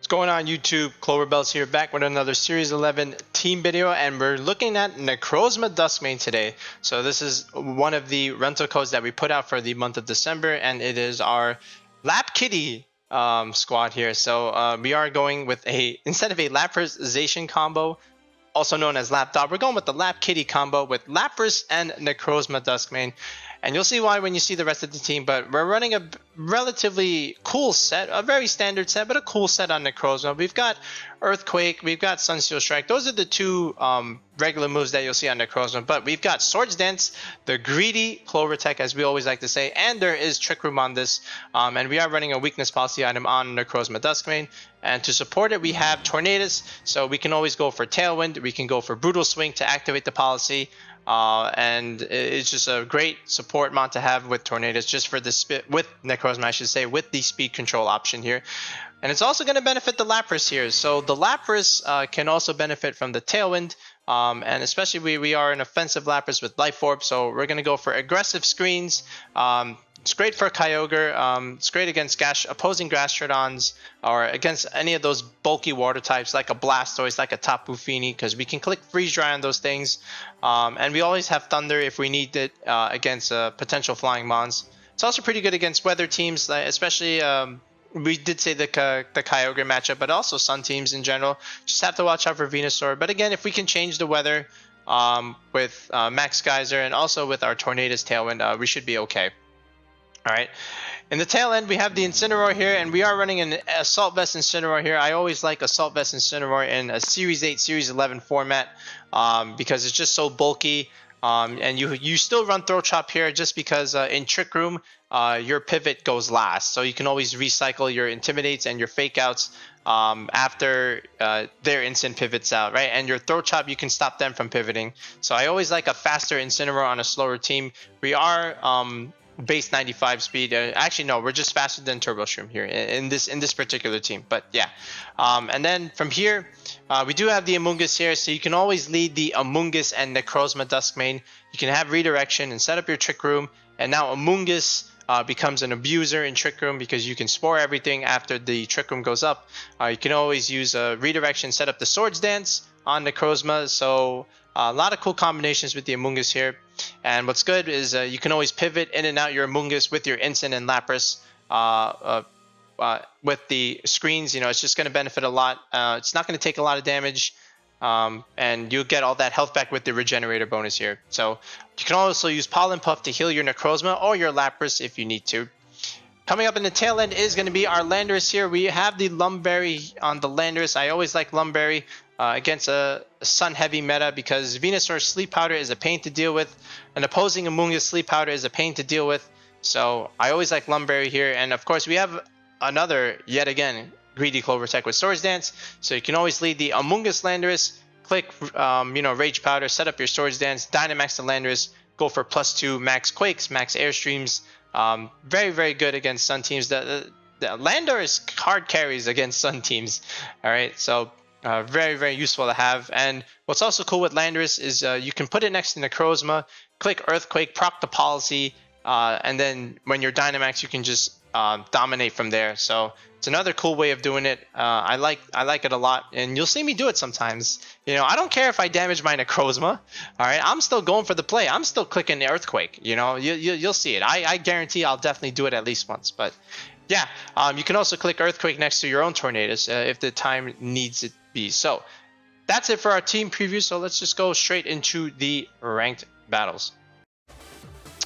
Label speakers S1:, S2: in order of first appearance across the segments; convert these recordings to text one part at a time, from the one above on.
S1: What's going on YouTube? Cloverbells here, back with another Series 11 team video, and we're looking at Necrozma Dusk Mane today. So this is one of the rental codes that we put out for the month of December, and it is our Lap Kitty squad here. So we are going with instead of a Lapras Zacian combo, also known as Lapdog, we're going with the Lap Kitty combo with Lapras and Necrozma Dusk Mane. And you'll see why when you see the rest of the team, but we're running a relatively cool set, a very standard set, but a cool set on Necrozma. We've got Earthquake, we've got Sunsteel Strike. Those are the two regular moves that you'll see on Necrozma, but we've got Swords Dance, the greedy Clover Tech, as we always like to say, and there is Trick Room on this, and we are running a weakness policy item on Necrozma Dusk Mane. And to support it, we have Tornadus, so we can always go for Tailwind, we can go for Brutal Swing to activate the policy. And it's just a great support mod to have with Tornadus, just for this with Necrozma, I should say, with the speed control option here. And it's also going to benefit the Lapras here. So the Lapras can also benefit from the Tailwind, and especially we are an offensive Lapras with Life Orb, so we're going to go for aggressive screens. It's great for Kyogre. It's great against opposing Gastrodons, or against any of those bulky water types like a Blastoise, like a Tapu Fini, because we can click Freeze Dry on those things. And we always have Thunder if we need it against potential Flying Mons. It's also pretty good against weather teams, especially we did say the Kyogre matchup, but also Sun teams in general. Just have to watch out for Venusaur. But again, if we can change the weather with Max Geyser and also with our Tornadus Tailwind, we should be okay. Alright, in the tail end we have the Incineroar here, and we are running an Assault Vest Incineroar here. I always like Assault Vest Incineroar in a Series 8, Series 11 format because it's just so bulky, and you still run Throat Chop here just because in Trick Room your pivot goes last, so you can always recycle your Intimidates and your Fake Outs after their instant pivots out, right? And your Throat Chop, you can stop them from pivoting. So I always like a faster Incineroar on a slower team. We are base 95 speed. Actually, no, we're just faster than Turbo Shroom here in this particular team. But yeah, and then from here, we do have the Amoongus here, so you can always lead the Amoongus and Necrozma Dusk Mane. You can have redirection and set up your Trick Room, and now Amoongus becomes an abuser in Trick Room because you can spore everything after the Trick Room goes up. You can always use redirection, set up the Swords Dance on Necrozma. So a lot of cool combinations with the Amoongus here. And what's good is you can always pivot in and out your Amoongus with your Incin and Lapras with the screens. You know, it's just going to benefit a lot. It's not going to take a lot of damage, and you'll get all that health back with the Regenerator bonus here. So you can also use Pollen Puff to heal your Necrozma or your Lapras if you need to. Coming up in the tail end is going to be our Landorus here. We have the Lum Berry on the Landorus. I always like Lum Berry against a Sun heavy meta because Venusaur Sleep Powder is a pain to deal with. An opposing Amoongus Sleep Powder is a pain to deal with. So I always like Lum Berry here. And of course we have another, yet again, greedy Clover Tech with Swords Dance. So you can always lead the Amoongus Landorus, click Rage Powder, set up your Swords Dance, Dynamax the Landorus, go for +2 Max Quakes, Max Airstreams. Very, very good against Sun teams. The Landorus hard carries against Sun teams. Alright, so very, very useful to have. And what's also cool with Landorus is you can put it next to Necrozma, click Earthquake, proc the policy, and then when you're Dynamax, you can just dominate from there. So it's another cool way of doing it. I like it a lot, and you'll see me do it sometimes. You know, I don't care if I damage my Necrozma. All right, I'm still going for the play. I'm still clicking the Earthquake. You know, you'll see it. I guarantee I'll definitely do it at least once. But yeah, you can also click Earthquake next to your own Tornadus if the time needs it be. So that's it for our team preview. So let's just go straight into the ranked battles.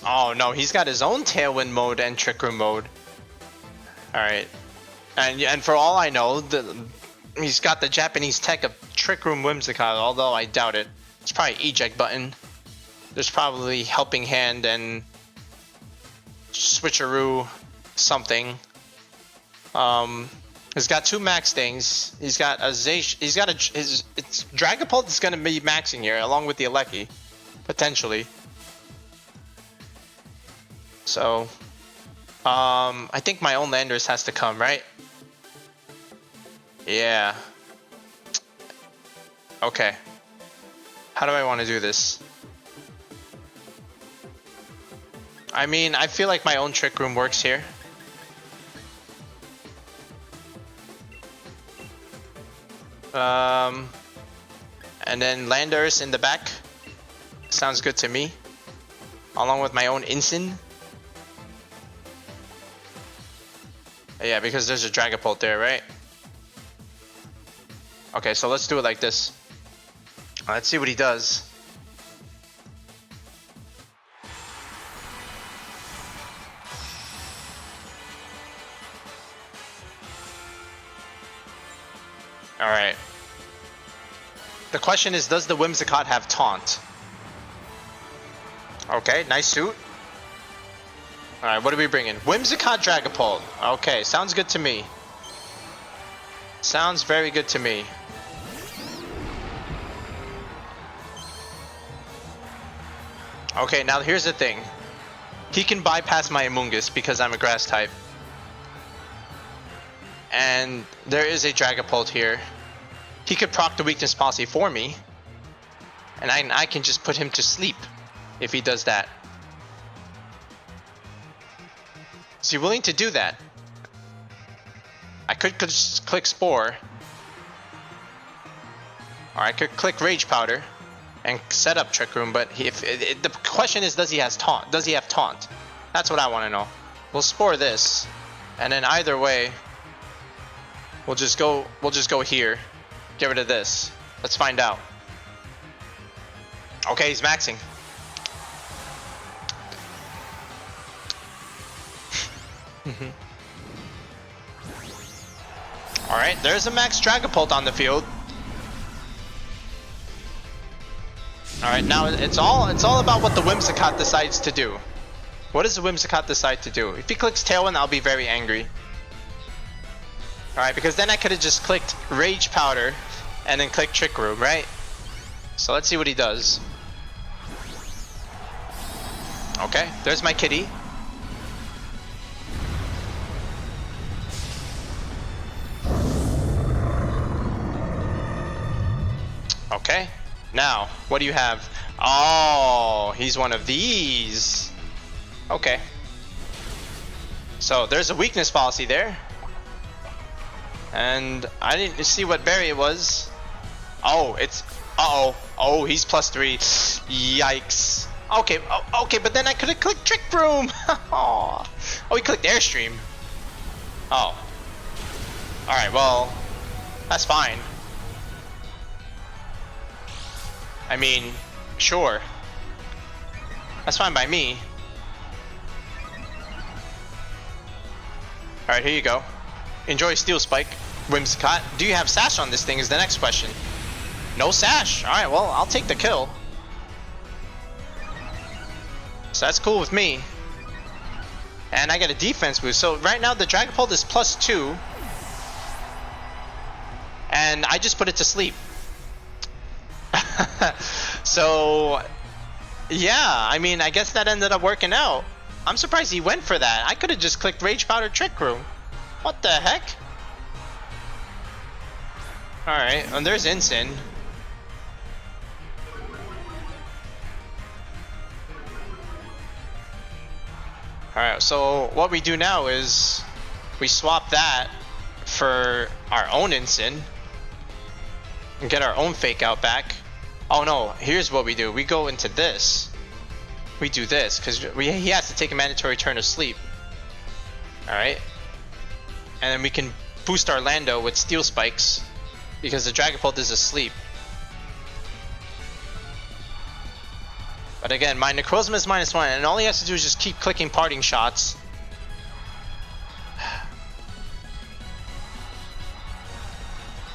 S1: Oh no, he's got his own Tailwind mode and Trick Room mode. All right. And for all I know, he's got the Japanese tech of Trick Room Whimsicott, although I doubt it. It's probably eject button. There's probably Helping Hand and Switcheroo something. He's got 2 max things. He's got a his Dragapult is gonna be maxing here along with the Gieleki, potentially. So I think my own Landorus has to come, right? Yeah. Okay. How do I want to do this? I mean, I feel like my own Trick Room works here. And then Landorus in the back. Sounds good to me. Along with my own Incin. Yeah, because there's a Dragapult there, right? Okay, so let's do it like this. Let's see what he does. Alright. The question is, does the Whimsicott have Taunt? Okay, nice suit. Alright, what are we bringing? Whimsicott Dragapult. Okay, sounds good to me. Sounds very good to me. Okay, now here's the thing. He can bypass my Amoongus because I'm a grass type. And there is a Dragapult here. He could proc the weakness policy for me. And I can just put him to sleep if he does that. Is he willing to do that? I could just click Spore. Or I could click Rage Powder and set up Trick Room, but the question is, does he have Taunt? Does he have Taunt? That's what I want to know. We'll Spore this, and then either way, we'll just go here. Get rid of this. Let's find out. Okay, he's maxing. Alright, there's a Max Dragapult on the field. Alright, now it's all about what the Whimsicott decides to do. What does the Whimsicott decide to do? If he clicks Tailwind, I'll be very angry. Alright, because then I could have just clicked Rage Powder and then click Trick Room, right? So let's see what he does. Okay, there's my kitty. Okay, now, what do you have? Oh, he's one of these. Okay. So, there's a weakness policy there. And I didn't see what berry it was. Oh, it's... Uh-oh. Oh, he's +3. Yikes. Okay, okay, but then I could have clicked Trick Room. Oh, he clicked Airstream. Oh. Alright, well, that's fine. I mean, sure. That's fine by me. Alright, here you go. Enjoy Steel Spike. Whimsicott. Do you have Sash on this thing is the next question. No Sash. Alright, well, I'll take the kill. So that's cool with me. And I get a defense boost. So right now the Dragapult is +2. And I just put it to sleep. So yeah, I mean, I guess that ended up working out. I'm surprised he went for that. I could have just clicked Rage Powder Trick Room. What the heck? Alright, and there's Incin. Alright, so what we do now is we swap that for our own Incin and get our own Fake Out back. Oh no, here's what we do. We go into this. We do this, because he has to take a mandatory turn of sleep. Alright. And then we can boost our Lando with Steel Spikes, because the Dragapult is asleep. But again, my Necrozma is -1, and all he has to do is just keep clicking parting shots.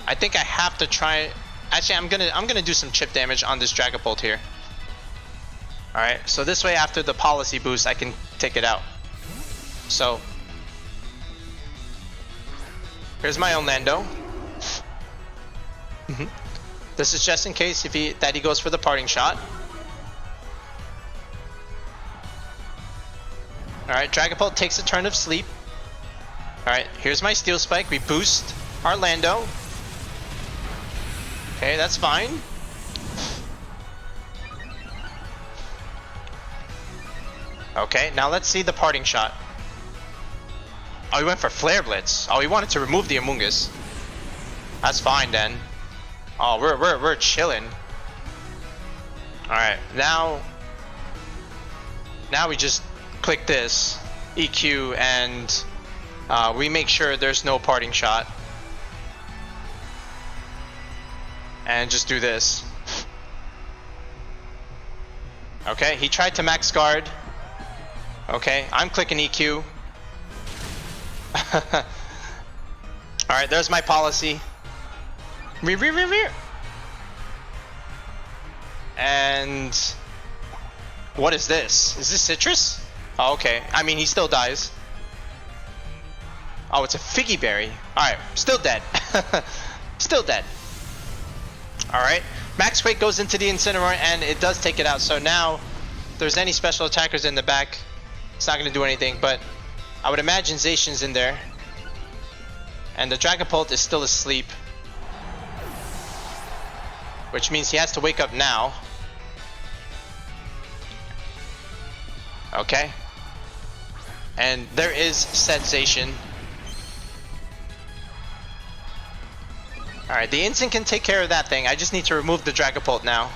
S1: I think I have to try... Actually, I'm gonna do some chip damage on this Dragapult here. Alright, so this way after the policy boost I can take it out. So here's my own Lando. This is just in case if he goes for the parting shot. Alright, Dragapult takes a turn of sleep. Alright, here's my Steel Spike. We boost our Lando. Okay, that's fine. Okay, now let's see the parting shot. Oh, he went for Flare Blitz. Oh, he wanted to remove the Amoongus. That's fine then. Oh, we're chilling. All right, now we just click this EQ and we make sure there's no parting shot, and just do this. Okay, he tried to max guard. Okay, I'm clicking EQ. Alright, there's my policy. And what is this? Is this citrus? Oh, okay. I mean, he still dies. Oh, it's a figgy berry. Alright, still dead. Still dead. Alright. Max Quake goes into the Incineroar and it does take it out. So now, if there's any special attackers in the back, it's not going to do anything. But I would imagine Zacian's in there. And the Dragapult is still asleep. Which means he has to wake up now. Okay. And there is said Zacian. Alright, the Instant can take care of that thing. I just need to remove the Dragapult now.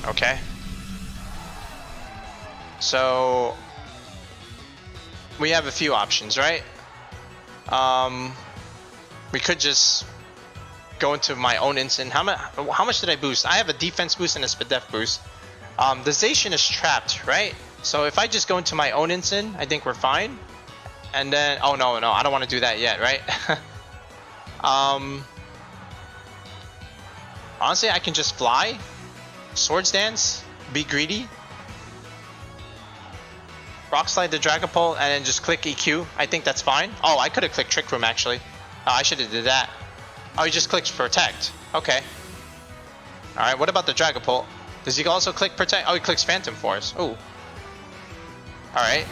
S1: Okay. So we have a few options, right? We could just go into my own Instant. How much did I boost? I have a defense boost and a speed def boost. The Zacian is trapped, right? So if I just go into my own Instant, I think we're fine. And then, oh no, I don't want to do that yet, right? Honestly, I can just fly, Swords Dance, be greedy, Rock Slide the Dragapult, and then just click EQ. I think that's fine. Oh, I could have clicked Trick Room actually. Oh, I should have did that. Oh, he just clicks Protect. Okay. Alright, what about the Dragapult? Does he also click Protect? Oh, he clicks Phantom Force. Ooh. Alright.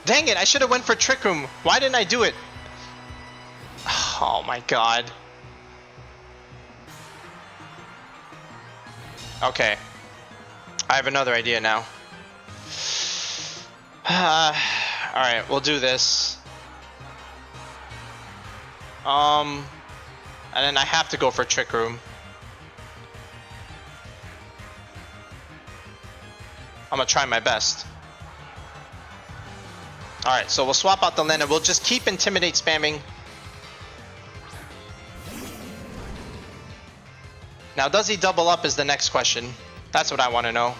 S1: Dang it, I should have went for Trick Room. Why didn't I do it? Oh my god. Okay. I have another idea now. Alright, we'll do this. And then I have to go for Trick Room. I'm gonna try my best. Alright, so we'll swap out the land and we'll just keep Intimidate spamming. Now, does he double up is the next question. That's what I want to know.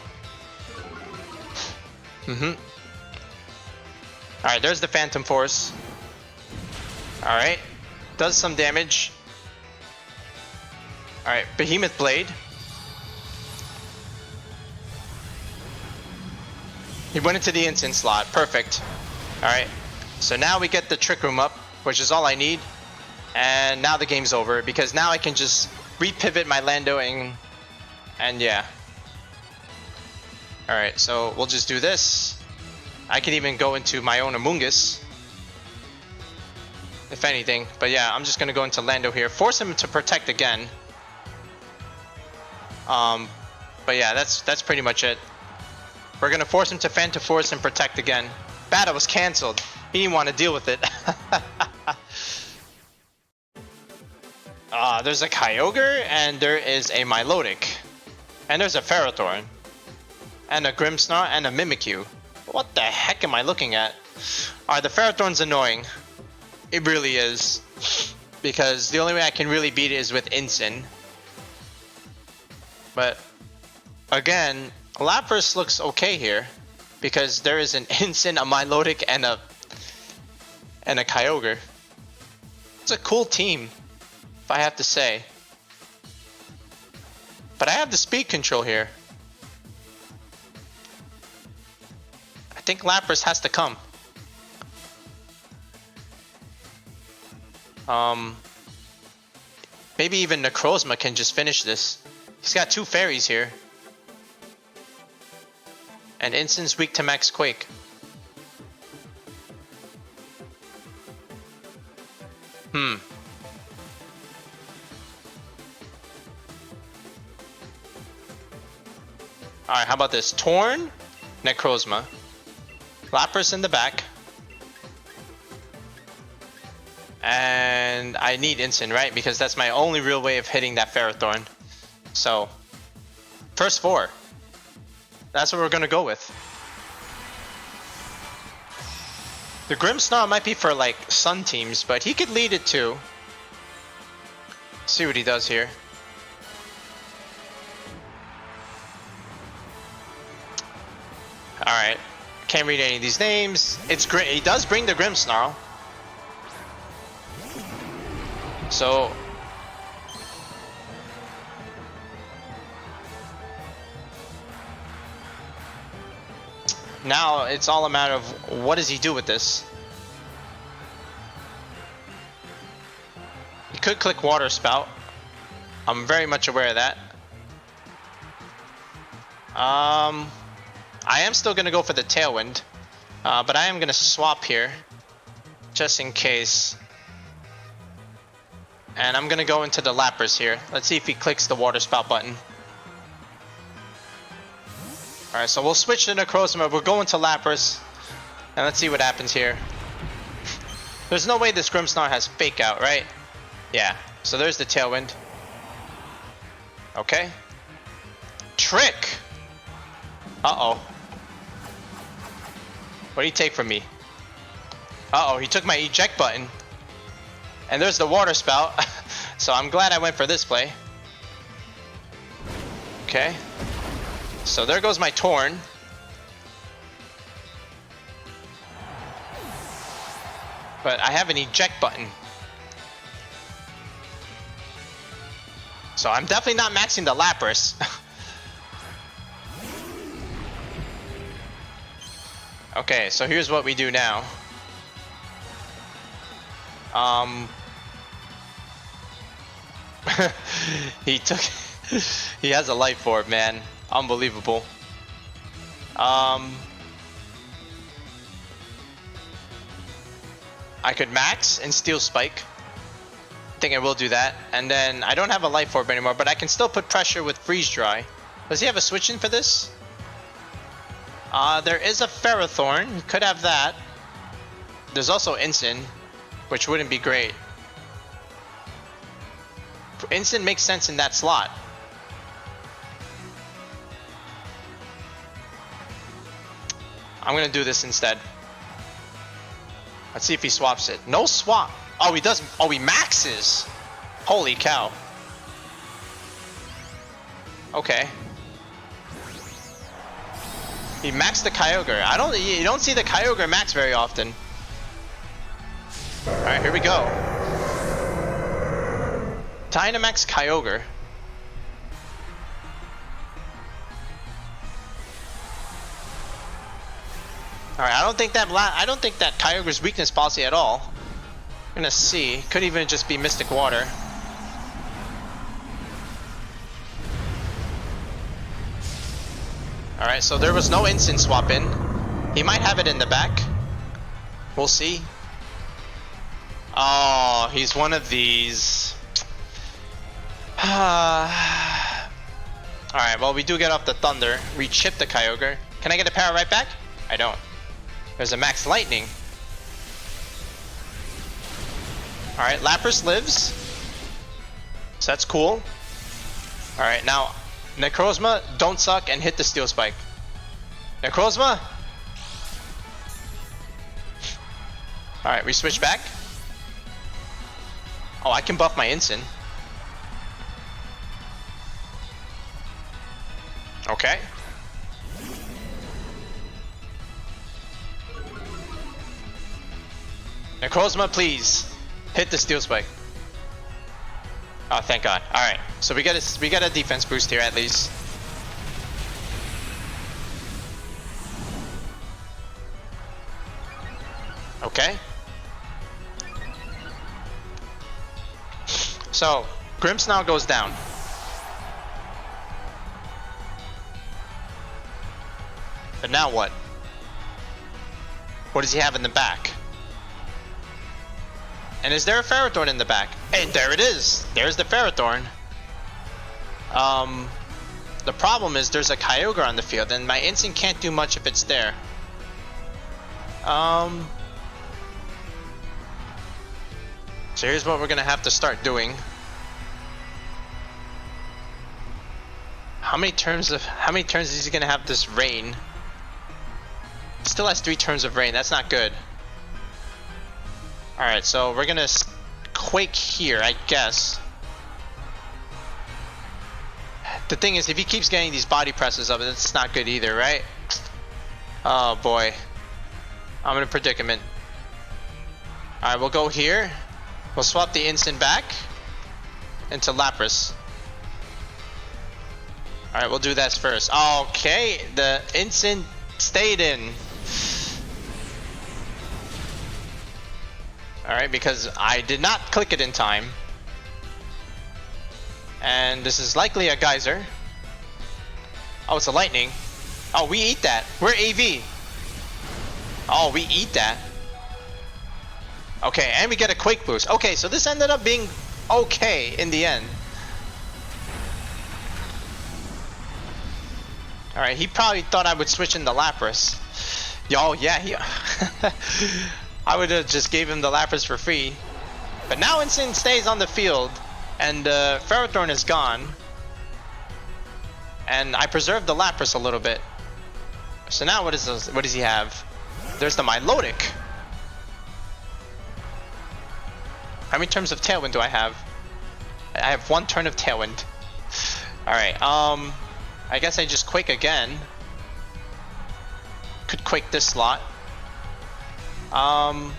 S1: Alright, there's the Phantom Force. Alright. Does some damage. Alright, Behemoth Blade. He went into the Instant slot. Perfect. Alright. So now we get the Trick Room up, which is all I need. And now the game's over, because now I can just repivot my Lando and yeah. Alright, so we'll just do this. I can even go into my own Amoongus, if anything. But yeah, I'm just gonna go into Lando here. Force him to Protect again. But yeah, that's pretty much it. We're gonna force him to Phantom Force and Protect again. Battle was cancelled. He didn't want to deal with it. There's a Kyogre, and there is a Milotic. And there's a Ferrothorn. And a Grimmsnarl, and a Mimikyu. What the heck am I looking at? Alright, the Ferrothorn's annoying. It really is. Because the only way I can really beat it is with Instant. But, again, Lapras looks okay here. Because there is an Instant, a Milotic, and a Kyogre. It's a cool team, if I have to say. But I have the speed control here. I think Lapras has to come. Maybe even Necrozma can just finish this. He's got two fairies here. And Instant's weak to Max Quake. Alright, how about this? Torn, Necrozma. Lapras in the back. And I need Incin, right? Because that's my only real way of hitting that Ferrothorn. So, first 4. That's what we're gonna go with. The Grimmsnarl might be for like Sun teams, but he could lead it too. See what he does here. Alright. Can't read any of these names. It's great. He does bring the Grimmsnarl. So now it's all a matter of what does he do with this. He could click Water Spout. I'm very much aware of that. I am still gonna go for the Tailwind, but I am gonna swap here just in case. And I'm gonna go into the Lapras here. Let's see if he clicks the Water Spout button. Alright, so we'll switch to Necrozma. We're going to Lapras. And let's see what happens here. There's no way this Grimmsnarl has Fake Out, right? Yeah, so there's the Tailwind. Okay. Trick! Uh-oh. What did he take from me? Uh-oh, he took my Eject button. And there's the Water Spout. So I'm glad I went for this play. Okay. So there goes my Torn. But I have an Eject button. So I'm definitely not maxing the Lapras. Okay, so here's what we do now. He has a Life Orb, man. Unbelievable. I could max and Steelspike. I think I will do that. And then I don't have a Life Orb anymore, but I can still put pressure with Freeze Dry. Does he have a switch in for this? There is a Ferrothorn. He could have that. There's also Incin, which wouldn't be great. Incin makes sense in that slot. I'm gonna do this instead. Let's see if he swaps it. No swap. Oh, he does. Oh, he maxes. Holy cow. Okay. He maxed the Kyogre. You don't see the Kyogre max very often. All right, here we go. Dynamax Kyogre. All right, I don't think that Kyogre's weakness policy at all. I'm gonna see. Could even just be Mystic Water. All right, so there was no instant swap in. He might have it in the back. We'll see. Oh, he's one of these. Alright, well, we do get off the Thunder. We chip the Kyogre. Can I get a power right back? I don't. There's a Max Lightning. Alright, Lapras lives. So that's cool. Alright, now, Necrozma, don't suck and hit the Steel Spike. Necrozma? Alright, we switch back. Oh, I can buff my Incin. Okay. Necrozma, please hit the Steel Spike. Oh, thank God. All right, so we got a defense boost here at least. Okay. So Grimmsnarl goes down. But now what? What does he have in the back? And is there a Ferrothorn in the back? Hey, there it is. There's the Ferrothorn. The problem is there's a Kyogre on the field, and my Incin can't do much if it's there. So here's what we're gonna have to start doing. How many turns is he gonna have this rain? Still has 3 turns of rain. That's not good. All right, so we're gonna Quake here, I guess. The thing is, if he keeps getting these body presses up, it's not good either, right? Oh boy, I'm in a predicament. All right, we'll go here. We'll swap the Incin back into Lapras. All right, we'll do that first. Okay, the Incin stayed in. All right, because I did not click it in time. And this is likely a geyser. Oh, it's a lightning. Oh, we eat that. We're AV. Oh, we eat that. Okay, and we get a Quake boost. Okay, so this ended up being okay in the end. Alright, he probably thought I would switch into Lapras. Yo, yeah, he... I would have just gave him the Lapras for free. But now Incin stays on the field, and Ferrothorn is gone. And I preserved the Lapras a little bit. So now what does he have? There's the Milotic. How many turns of Tailwind do I have? I have 1 turn of Tailwind. Alright, I guess I just Quake again. Could Quake this slot. I'll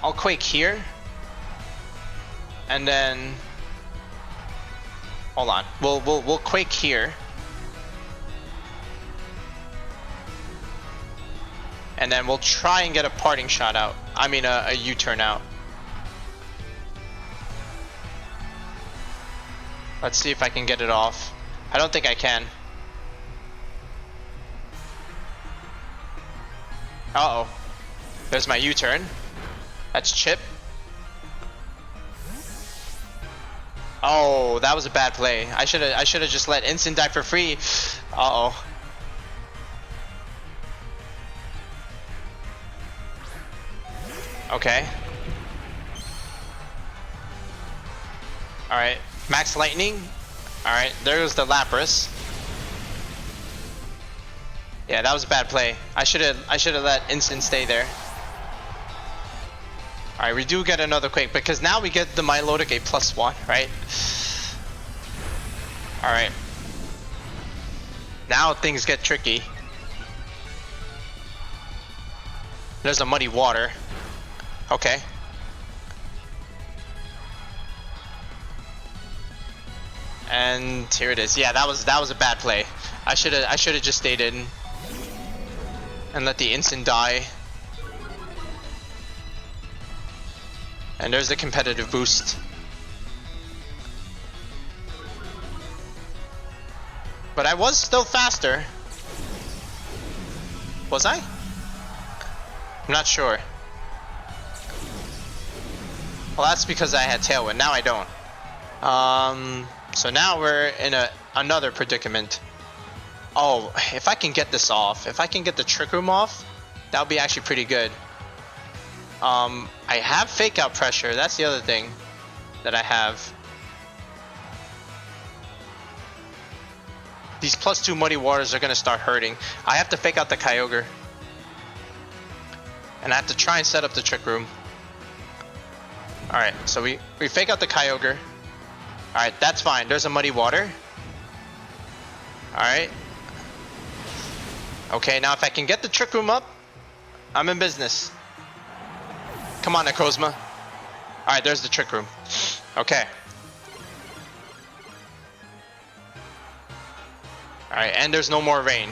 S1: Quake here. And then hold on. We'll Quake here. And then we'll try and get a parting shot out. I mean a U-turn out. Let's see if I can get it off. I don't think I can. Uh-oh. There's my U-turn. That's chip. Oh, that was a bad play. I should have just let Incin die for free. Uh-oh. Okay. Alright. Max Lightning. Alright, there's the Lapras. Yeah, that was a bad play. I should have let Incin stay there. Alright, we do get another Quake because now we get the Milotic a +1, right? Alright. Now things get tricky. There's a Muddy Water. Okay. And here it is. Yeah, that was a bad play. I should have just stayed in and let the Incin die. And there's the competitive boost. But I was still faster. Was I? I'm not sure. Well, that's because I had Tailwind. Now I don't. So now we're in another predicament. Oh, if I can get this off, if I can get the Trick Room off, that would be actually pretty good. I have Fake Out Pressure. That's the other thing that I have. These +2 Muddy Waters are going to start hurting. I have to Fake Out the Kyogre. And I have to try and set up the Trick Room. Alright, so we Fake Out the Kyogre. Alright, that's fine. There's a Muddy Water. Alright. Okay, now if I can get the Trick Room up, I'm in business. Come on, Necrozma. Alright, there's the Trick Room. Okay. Alright, and there's no more rain.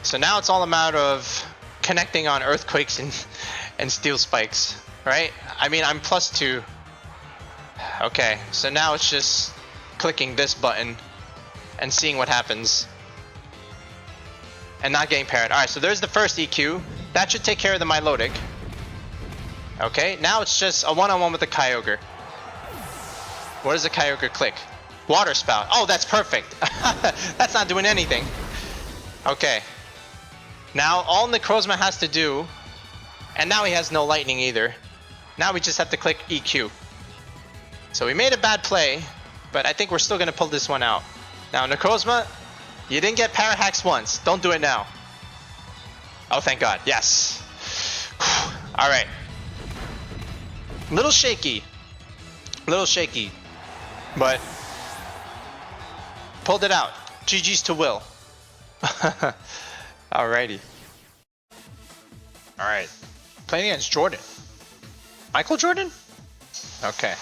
S1: So now it's all a matter of connecting on Earthquakes and Steel Spikes, right? I mean, I'm +2. Okay, so now it's just clicking this button and seeing what happens. And not getting parried. Alright, so there's the first EQ. That should take care of the Milotic. Okay, now it's just a one-on-one with the Kyogre. What does the Kyogre click? Water Spout. Oh, that's perfect. That's not doing anything. Okay. Now all Necrozma has to do, and now he has no lightning either. Now we just have to click EQ. So we made a bad play, but I think we're still gonna pull this one out. Now Necrozma, you didn't get Parahax once. Don't do it now. Oh, thank God. Yes. All right. Little shaky, but pulled it out. GG's to Will. Alrighty. Alright. Playing against Jordan. Michael Jordan? Okay.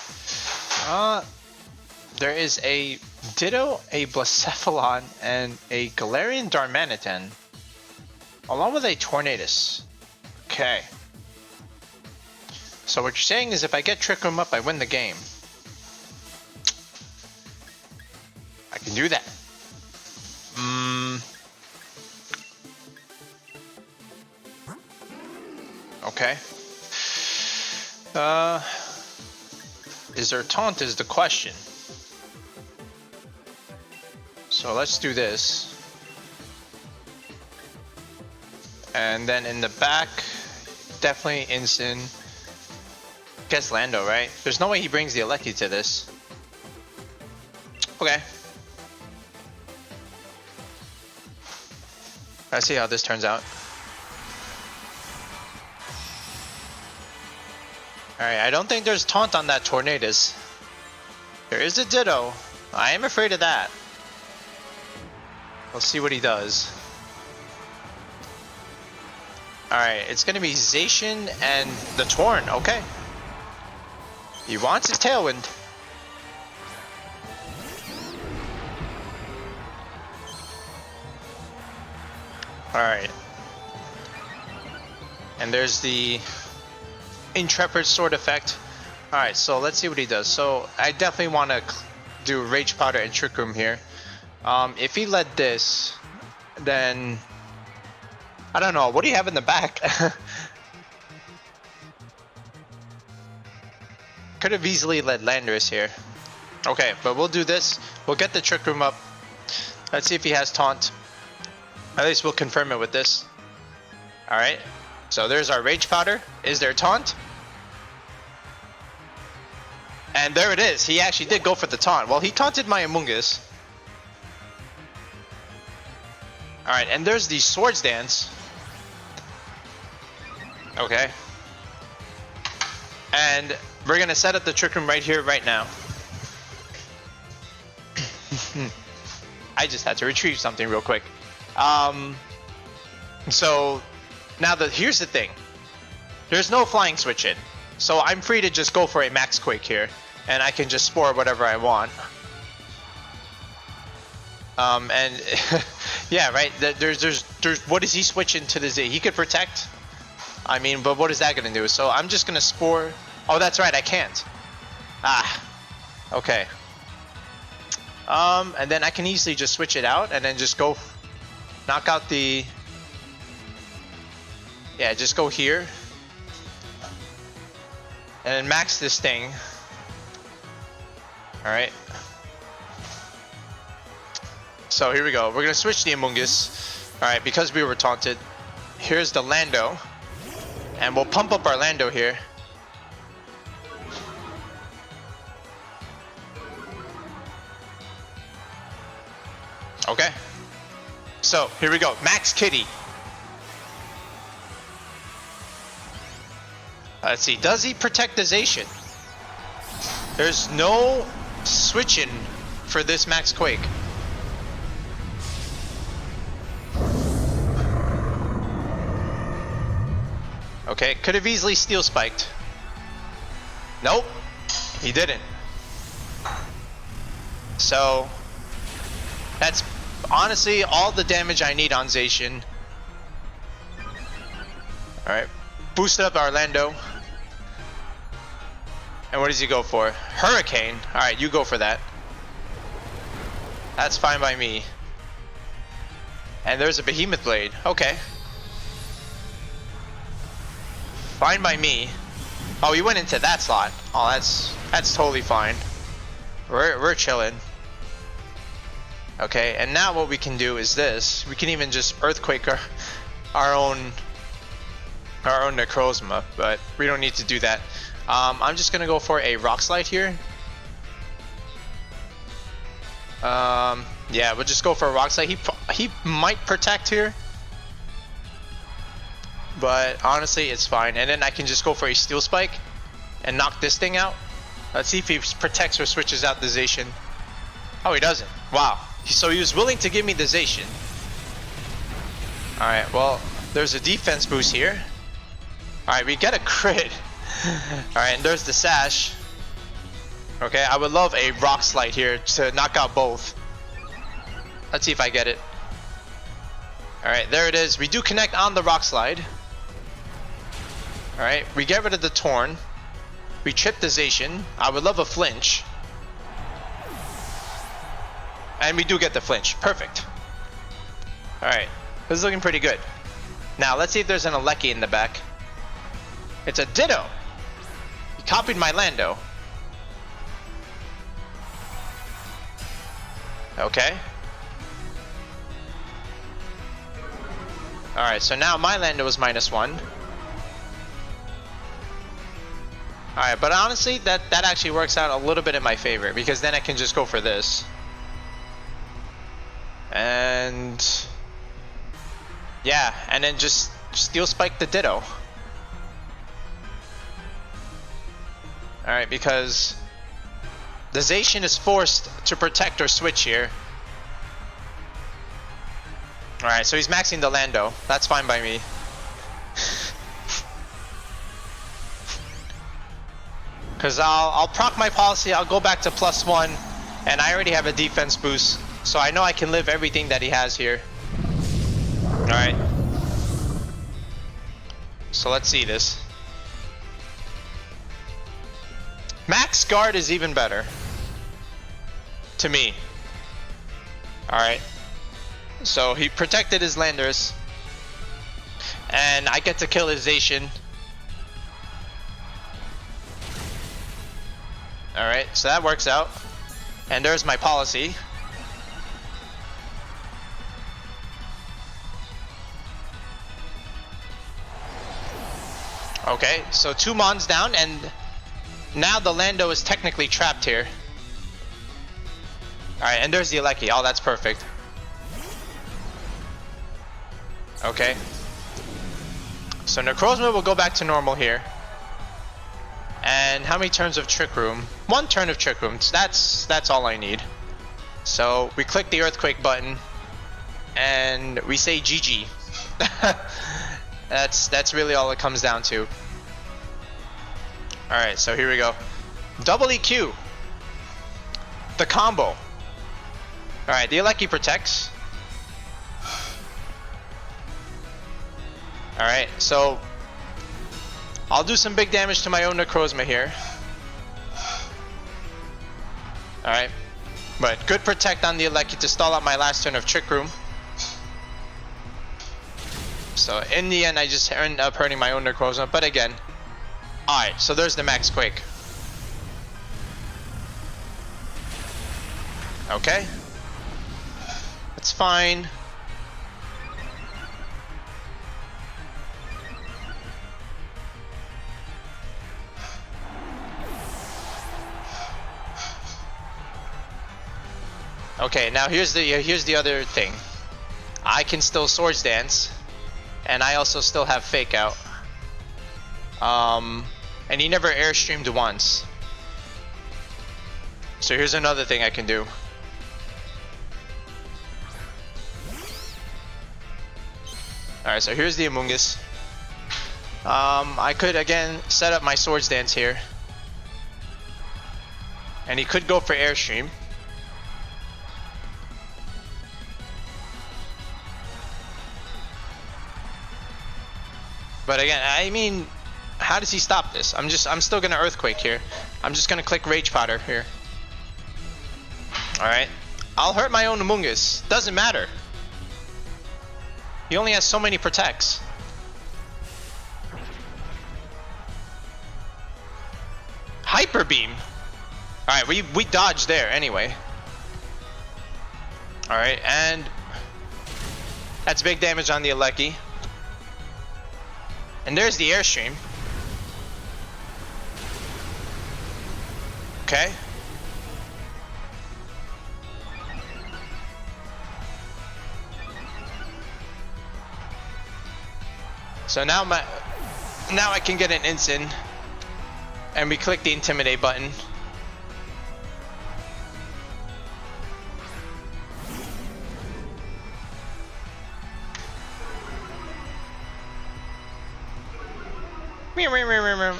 S1: There is a Ditto, a Blacephalon, and a Galarian Darmanitan, along with a Tornadus. Okay. So what you're saying is if I get Trick Room up, I win the game. I can do that. Okay. Is there taunt is the question. So let's do this. And then in the back, definitely Incin. Guess Lando, right? There's no way he brings the Regieleki to this. Okay. Let's see how this turns out. Alright, I don't think there's taunt on that Tornadus. There is a Ditto. I am afraid of that. We'll see what he does. Alright, it's gonna be Zacian and the Torn. Okay. He wants his Tailwind. Alright. And there's the Intrepid Sword effect. Alright, so let's see what he does. So I definitely want to do Rage Powder and Trick Room here. If he led this, then I don't know. What do you have in the back? Could have easily led Landorus here. Okay, but we'll do this. We'll get the Trick Room up. Let's see if he has taunt. At least we'll confirm it with this. Alright, so there's our Rage Powder. Is there taunt? And there it is. He actually did go for the taunt. Well, he taunted my Amoongus. Alright, and there's the Swords Dance. Okay. And we're gonna set up the Trick Room right here, right now. I just had to retrieve something real quick. So now here's the thing. There's no flying switch in. So I'm free to just go for a Max Quake here. And I can just spore whatever I want. And yeah, right. There's what is he switching to the Z? He could protect. I mean, but what is that gonna do? So I'm just gonna spore. Oh, that's right. I can't. Ah. Okay. And then I can easily just switch it out and then just go knock out the. Yeah, just go here. And then max this thing. Alright. So here we go. We're gonna switch the Amoongus. Alright, because we were taunted. Here's the Lando. And we'll pump up our Lando here. Okay. So here we go. Max Kitty. Let's see. Does he protect the Zacian? There's no switching for this Max Quake. Okay, could have easily Steel Spiked. Nope, he didn't. So that's honestly all the damage I need on Zacian. Alright, boosted up Orlando. And what does he go for? Hurricane. Alright, you go for that. That's fine by me. And there's a Behemoth Blade. Okay. Fine by me. Oh, he went into that slot. Oh, that's totally fine. We're chilling. Okay, and now what we can do is this. We can even just Earthquake our own Necrozma, but we don't need to do that. I'm just gonna go for a Rock Slide here. Yeah, we'll just go for a Rock Slide. He might protect here, but honestly, it's fine. And then I can just go for a Steel Spike and knock this thing out. Let's see if he protects or switches out the Zacian. Oh, he doesn't. Wow. So he was willing to give me the Zacian. Alright, well, there's a defense boost here. Alright, we get a crit. Alright, and there's the Sash. Okay, I would love a Rock Slide here to knock out both. Let's see if I get it. Alright, there it is. We do connect on the Rock Slide. Alright, we get rid of the Torn. We trip the Zacian. I would love a flinch. And we do get the flinch. Perfect. Alright. This is looking pretty good. Now, let's see if there's an Lilocky in the back. It's a Ditto. He copied my Lando. Okay. Alright, so now my Lando is -1. Alright, but honestly, that actually works out a little bit in my favor, because then I can just go for this. And yeah, and then just Steel Spike the Ditto. Alright, because the Zacian is forced to protect or switch here. Alright, so he's maxing the Lando. That's fine by me. Because I'll proc my policy, I'll go back to +1, and I already have a defense boost. So I know I can live everything that he has here. Alright. So let's see this. Max Guard is even better. To me. Alright. So he protected his Landorus. And I get to kill his Zacian. Alright, so that works out. And there's my policy. Okay, so 2 Mons down, and now the Lando is technically trapped here. Alright, and there's the Lilocky. Oh, that's perfect. Okay. So Necrozma will go back to normal here. And how many turns of Trick Room? 1 turn of Trick Room. That's all I need. So we click the Earthquake button, and we say GG. That's really all it comes down to. Alright, so here we go. Double EQ. The combo. Alright, the Lilocky protects. Alright, so I'll do some big damage to my own Necrozma here. Alright. But good protect on the Lilocky to stall out my last turn of Trick Room. So in the end, I just end up hurting my own Necrozma. But again, alright, so there's the Max Quake. Okay. That's fine. Okay, now here's the other thing. I can still Swords Dance, and I also still have Fake Out. And he never airstreamed once. So here's another thing I can do. Alright, so here's the Amoongus. I could again set up my Swords Dance here. And he could go for Airstream. But again, I mean, how does he stop this? I'm still gonna Earthquake here. I'm just gonna click Rage Powder here. Alright. I'll hurt my own Amoongus. Doesn't matter. He only has so many protects. Hyper Beam. Alright, we dodged there anyway. Alright, and that's big damage on the Gieleki. And there's the Airstream. Okay. So now I can get an Incin, and we click the Intimidate button.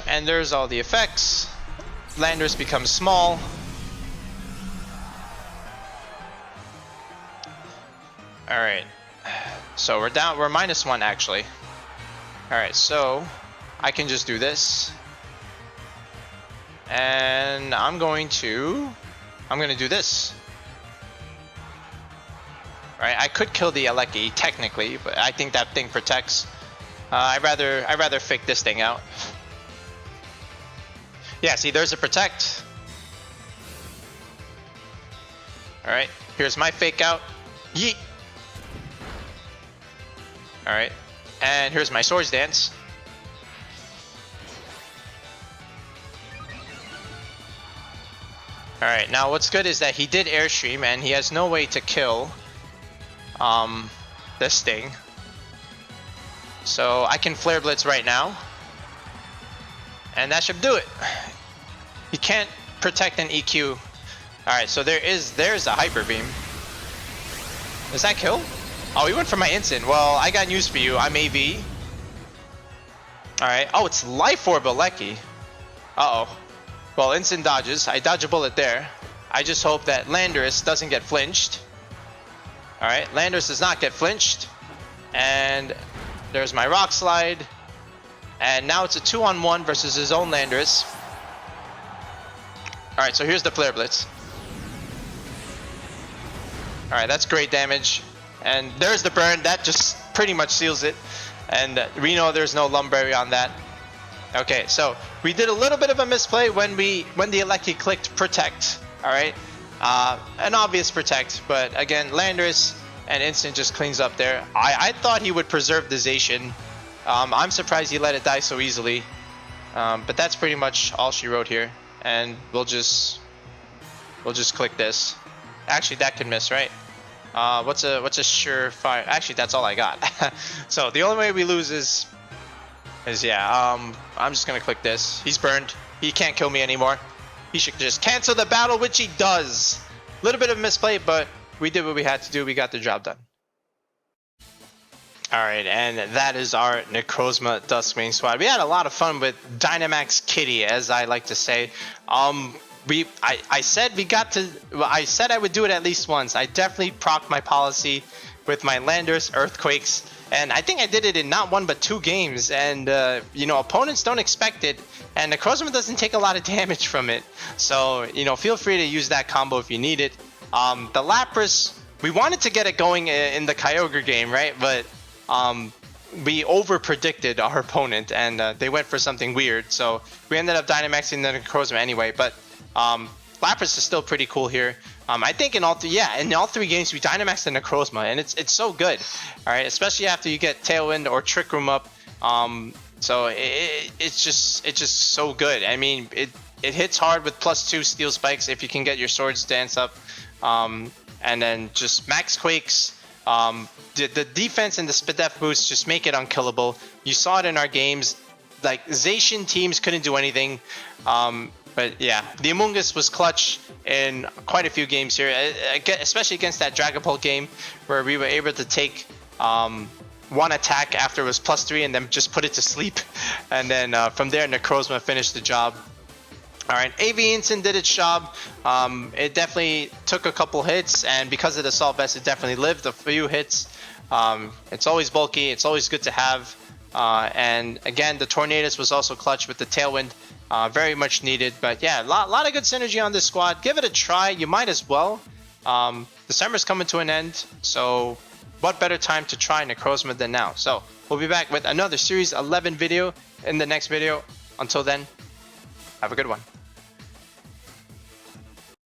S1: And there's all the effects. Landorus becomes small. Alright. So we're -1 actually. Alright, so I can just do this. And I'm gonna do this. Alright, I could kill the Gieleki technically, but I think that thing protects. I'd rather fake this thing out. Yeah, see, there's a protect. Alright, here's my fake out. Yeet! Alright, and here's my Swords Dance. Alright, now what's good is that he did Airstream and he has no way to kill this thing. So I can Flare Blitz right now. And that should do it. He can't protect an EQ. Alright, so there's a Hyper Beam. Does that kill? Oh, he went for my Incin. Well, I got news for you. I'm AV. Alright. Oh, it's Life Orb Gieleki. Uh-oh. Well, Incin dodges. I dodge a bullet there. I just hope that Landorus doesn't get flinched. Alright, Landorus does not get flinched. And there's my Rock Slide. And now it's a 2-on-1 versus his own Landorus. Alright, so here's the Flare Blitz. Alright, that's great damage. And there's the burn. That just pretty much seals it. And we know there's no Lum Berry on that. Okay, so we did a little bit of a misplay when the Gieleki clicked Protect. Alright, an obvious Protect. But again, Landorus and Instant just cleans up there. I thought he would preserve the Zacian. I'm surprised he let it die so easily. But that's pretty much all she wrote here. And we'll just click this. Actually, that could miss, right? What's a surefire? Actually, that's all I got. So the only way we lose is yeah. I'm just gonna click this. He's burned. He can't kill me anymore. He should just cancel the battle, which he does. A little bit of misplay, but we did what we had to do. We got the job done. Alright, and that is our Necrozma Dusk Mane squad. We had a lot of fun with Dynamax Kitty, as I like to say. I said I would do it at least once. I definitely procced my policy with my Landorus Earthquakes, and I think I did it in not one but 2 games. And you know, opponents don't expect it, and Necrozma doesn't take a lot of damage from it. So you know, feel free to use that combo if you need it. The Lapras, we wanted to get it going in the Kyogre game, right? But we over predicted our opponent, and they went for something weird. So we ended up Dynamaxing the Necrozma anyway. But Lapras is still pretty cool here. I think in all 3 games we Dynamaxed the Necrozma, and it's so good. All right, especially after you get Tailwind or Trick Room up. So it's just so good. I mean, it hits hard with +2 Steel Spikes if you can get your Swords Dance up, and then just max Quakes. The defense and the Spadef boost just make it unkillable. You saw it in our games. Like, Zacian teams couldn't do anything. But yeah, the Amoongus was clutch in quite a few games here, especially against that Dragapult game where we were able to take one attack after it was +3 and then just put it to sleep. And then from there, Necrozma finished the job. Alright, AV Instant did its job. It definitely took a couple hits, and because of the Assault Vest, it definitely lived a few hits. It's always bulky, it's always good to have. And again, the Tornadus was also clutch with the Tailwind. Very much needed. But yeah, a lot of good synergy on this squad. Give it a try, you might as well. December's coming to an end, so what better time to try Necrozma than now? So we'll be back with another Series 11 video in the next video. Until then, have a good one.